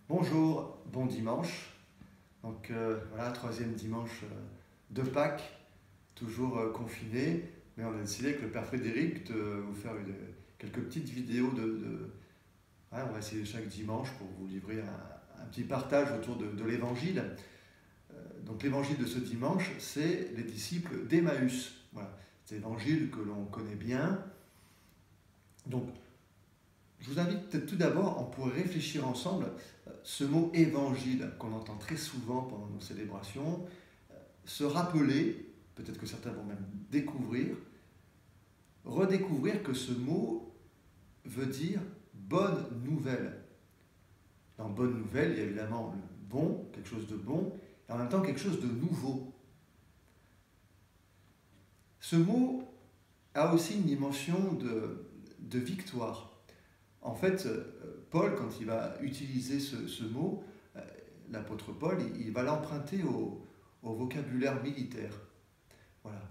Bonjour, bon dimanche. Donc voilà, troisième dimanche de Pâques, toujours confiné, mais on a décidé avec le Père Frédéric de vous faire quelques petites vidéos ouais, on va essayer chaque dimanche pour vous livrer un petit partage autour de l'Évangile. Donc l'évangile de ce dimanche, c'est les disciples d'Emmaüs. Voilà, c'est l'évangile que l'on connaît bien. Donc je vous invite peut-être tout d'abord, on pourrait réfléchir ensemble, ce mot évangile qu'on entend très souvent pendant nos célébrations, se rappeler, peut-être que certains vont même découvrir, redécouvrir que ce mot veut dire bonne nouvelle. Dans bonne nouvelle, il y a évidemment le bon, quelque chose de bon, et en même temps quelque chose de nouveau. Ce mot a aussi une dimension de victoire. En fait, Paul, quand il va utiliser ce mot, l'apôtre Paul, il va l'emprunter au vocabulaire militaire. Voilà.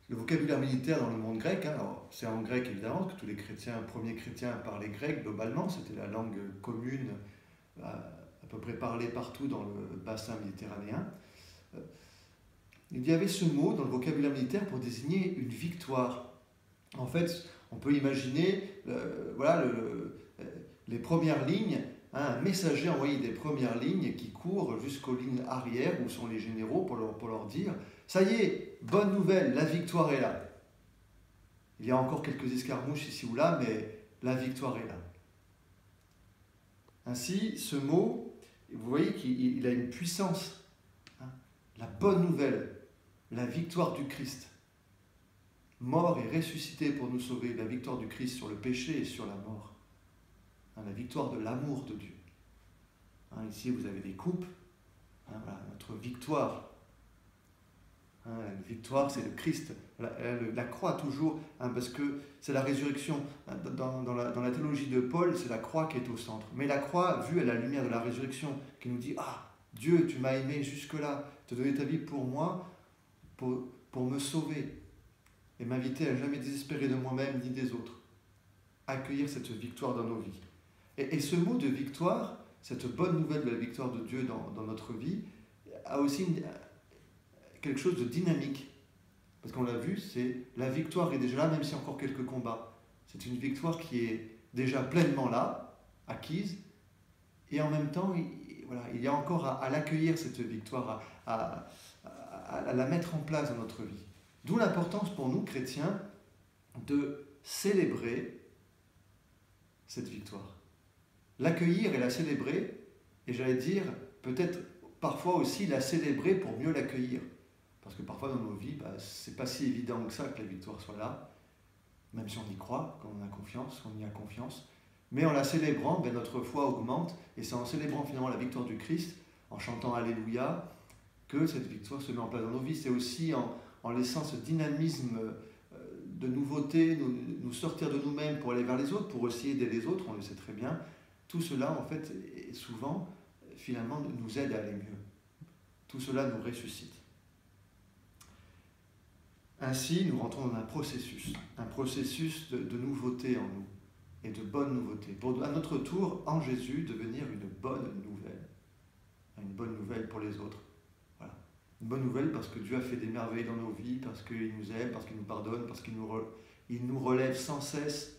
Le vocabulaire militaire dans le monde grec, alors c'est en grec évidemment, que tous les premiers chrétiens parlaient grec globalement, c'était la langue commune à peu près parlée partout dans le bassin méditerranéen. Il y avait ce mot dans le vocabulaire militaire pour désigner une victoire. En fait, on peut imaginer les premières lignes, un messager envoyé des premières lignes qui court jusqu'aux lignes arrière où sont les généraux pour leur dire « Ça y est, bonne nouvelle, la victoire est là ». Il y a encore quelques escarmouches ici ou là, mais la victoire est là. Ainsi, ce mot, vous voyez qu'il a une puissance. La bonne nouvelle, la victoire du Christ. Mort et ressuscité pour nous sauver, la victoire du Christ sur le péché et sur la mort. La victoire de l'amour de Dieu. Ici, vous avez des coupes. Voilà, notre victoire. La victoire, c'est le Christ. La croix, toujours, parce que c'est la résurrection. Dans la théologie de Paul, c'est la croix qui est au centre. Mais la croix, vue à la lumière de la résurrection, qui nous dit « Ah, Dieu, tu m'as aimé jusque-là, tu as donné ta vie pour moi, pour me sauver. » Et m'inviter à jamais désespérer de moi-même ni des autres. Accueillir cette victoire dans nos vies. Et ce mot de victoire, cette bonne nouvelle de la victoire de Dieu dans notre vie, a aussi quelque chose de dynamique. Parce qu'on l'a vu, c'est la victoire est déjà là, même s'il y a encore quelques combats. C'est une victoire qui est déjà pleinement là, acquise, et en même temps, il y a encore à l'accueillir, cette victoire, à la mettre en place dans notre vie. D'où l'importance pour nous, chrétiens, de célébrer cette victoire. L'accueillir et la célébrer, et j'allais dire, peut-être parfois aussi la célébrer pour mieux l'accueillir. Parce que parfois dans nos vies, c'est pas si évident que ça que la victoire soit là, même si on y croit, quand on a confiance, on y a confiance. Mais en la célébrant, notre foi augmente, et c'est en célébrant finalement la victoire du Christ, en chantant Alléluia, que cette victoire se met en place dans nos vies. C'est aussi en laissant ce dynamisme de nouveauté, nous sortir de nous-mêmes pour aller vers les autres, pour aussi aider les autres, on le sait très bien. Tout cela, en fait, et souvent, finalement, nous aide à aller mieux. Tout cela nous ressuscite. Ainsi, nous rentrons dans un processus de nouveauté en nous, et de bonne nouveauté, pour à notre tour, en Jésus, devenir une bonne nouvelle pour les autres. Une bonne nouvelle parce que Dieu a fait des merveilles dans nos vies, parce qu'il nous aime, parce qu'il nous pardonne, parce qu'il nous relève sans cesse,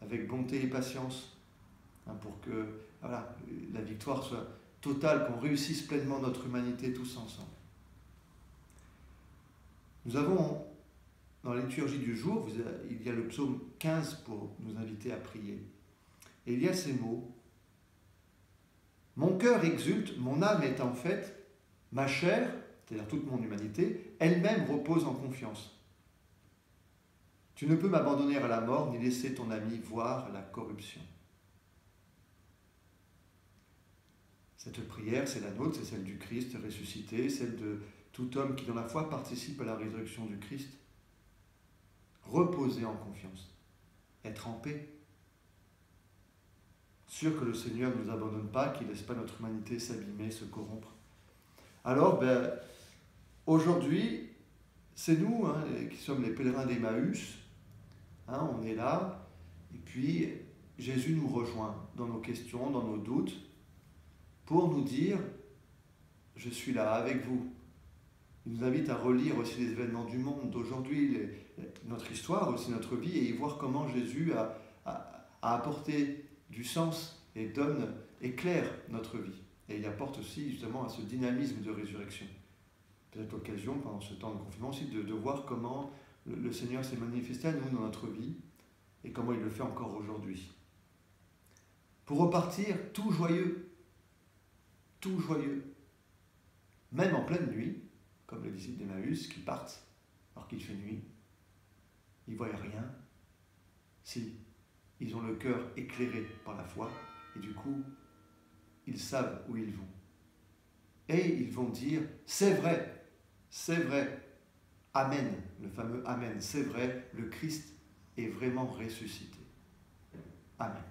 avec bonté et patience, pour que la victoire soit totale, qu'on réussisse pleinement notre humanité tous ensemble. Nous avons, dans la liturgie du jour, il y a le psaume 15 pour nous inviter à prier. Et il y a ces mots. « Mon cœur exulte, mon âme est en fête, ma chair, c'est-à-dire toute mon humanité, elle-même repose en confiance. Tu ne peux m'abandonner à la mort, ni laisser ton ami voir la corruption. » Cette prière, c'est la nôtre, c'est celle du Christ ressuscité, celle de tout homme qui, dans la foi, participe à la résurrection du Christ. Reposer en confiance, être en paix, sûr que le Seigneur ne nous abandonne pas, qu'il ne laisse pas notre humanité s'abîmer, se corrompre. Alors, aujourd'hui, c'est nous qui sommes les pèlerins d'Emmaüs. On est là, et puis Jésus nous rejoint dans nos questions, dans nos doutes, pour nous dire « Je suis là avec vous ». Il nous invite à relire aussi les événements du monde d'aujourd'hui, notre histoire, aussi notre vie, et y voir comment Jésus a apporté du sens et éclaire notre vie. Et il apporte aussi justement à ce dynamisme de résurrection. Peut-être l'occasion, pendant ce temps de confinement aussi, de voir comment le Seigneur s'est manifesté à nous dans notre vie et comment il le fait encore aujourd'hui. Pour repartir tout joyeux, même en pleine nuit, comme les disciples d'Emmaüs qui partent alors qu'il fait nuit, ils ne voient rien. Si, ils ont le cœur éclairé par la foi et du coup, ils savent où ils vont. Et ils vont dire, c'est vrai, Amen, le fameux Amen, c'est vrai, le Christ est vraiment ressuscité. Amen.